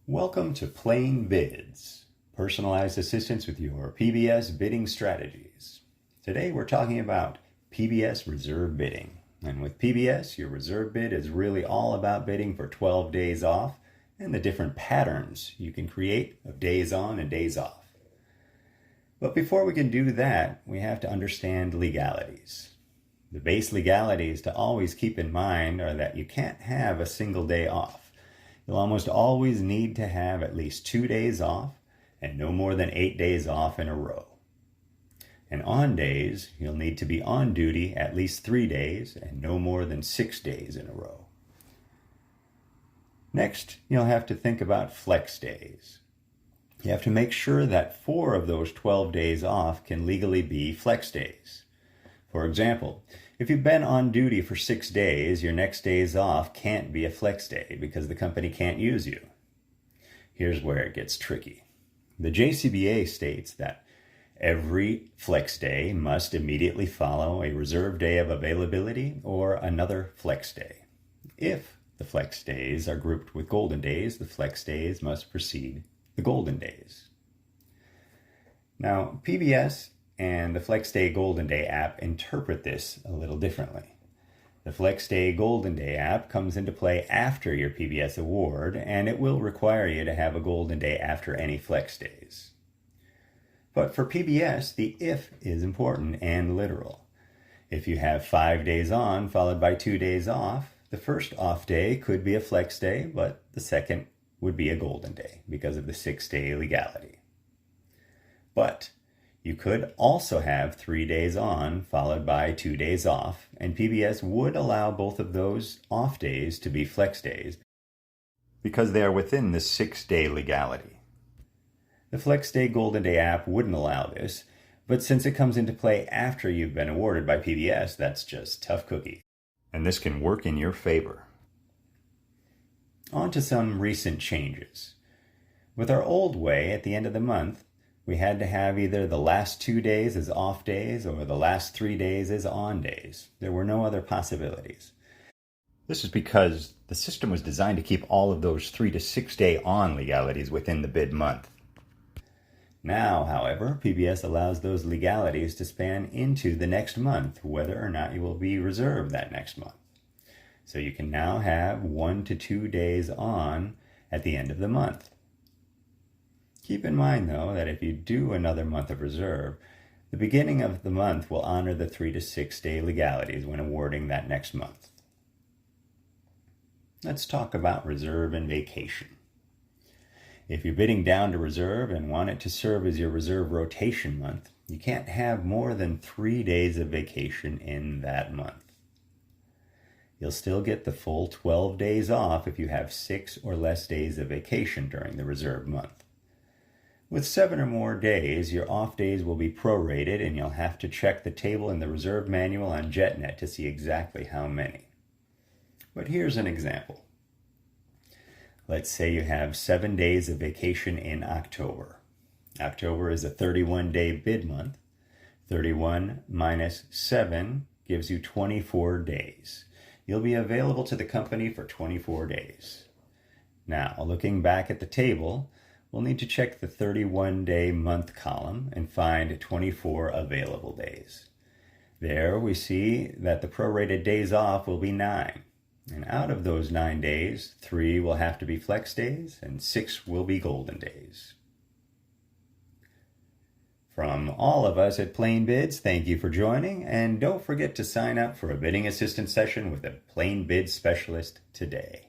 Welcome to Plain Bids, personalized assistance with your PBS bidding strategies. Today we're talking about PBS reserve bidding. And with PBS, your reserve bid is really all about bidding for 12 days off and the different patterns you can create of days on and days off. But before we can do that, we have to understand legalities. The base legalities to always keep in mind are that you can't have a single day off. You'll almost always need to have at least 2 days off and no more than 8 days off in a row. And on days, you'll need to be on duty at least 3 days and no more than 6 days in a row. Next, you'll have to think about flex days. You have to make sure that 4 of those 12 days off can legally be flex days. For example, if you've been on duty for 6 days, your next days off can't be a flex day because the company can't use you. Here's where it gets tricky. The JCBA states that every flex day must immediately follow a reserve day of availability or another flex day. If the flex days are grouped with golden days, the flex days must precede the golden days. Now, PBS and the Flex Day Golden Day app interpret this a little differently. The Flex Day Golden Day app comes into play after your PBS award, and it will require you to have a Golden Day after any Flex Days. But for PBS, the if is important and literal. If you have 5 days on followed by 2 days off, the first off day could be a Flex Day, but the second would be a Golden Day because of the 6-day legality. But you could also have 3 days on followed by 2 days off, and PBS would allow both of those off days to be flex days because they are within the 6-day legality. The Flex Day Golden Day app wouldn't allow this, but since it comes into play after you've been awarded by PBS, that's just tough cookie. And this can work in your favor. On to some recent changes. With our old way, at the end of the month, we had to have either the last 2 days as off days or the last 3 days as on days. There were no other possibilities. This is because the system was designed to keep all of those 3 to 6 day on legalities within the bid month. Now, however, PBS allows those legalities to span into the next month, whether or not you will be reserved that next month. So you can now have 1 to 2 days on at the end of the month. Keep in mind, though, that if you do another month of reserve, the beginning of the month will honor the 3 to 6 day legalities when awarding that next month. Let's talk about reserve and vacation. If you're bidding down to reserve and want it to serve as your reserve rotation month, you can't have more than 3 days of vacation in that month. You'll still get the full 12 days off if you have 6 or less days of vacation during the reserve month. With 7 or more days, your off days will be prorated, and you'll have to check the table in the reserve manual on JetNet to see exactly how many. But here's an example. Let's say you have 7 days of vacation in October. October is a 31-day bid month. 31 minus 7 gives you 24 days. You'll be available to the company for 24 days. Now, looking back at the table, we'll need to check the 31-day month column and find 24 available days. There we see that the prorated days off will be 9. And out of those 9 days, 3 will have to be flex days and 6 will be golden days. From all of us at Plain Bids, thank you for joining, and don't forget to sign up for a bidding assistance session with a Plain Bid specialist today.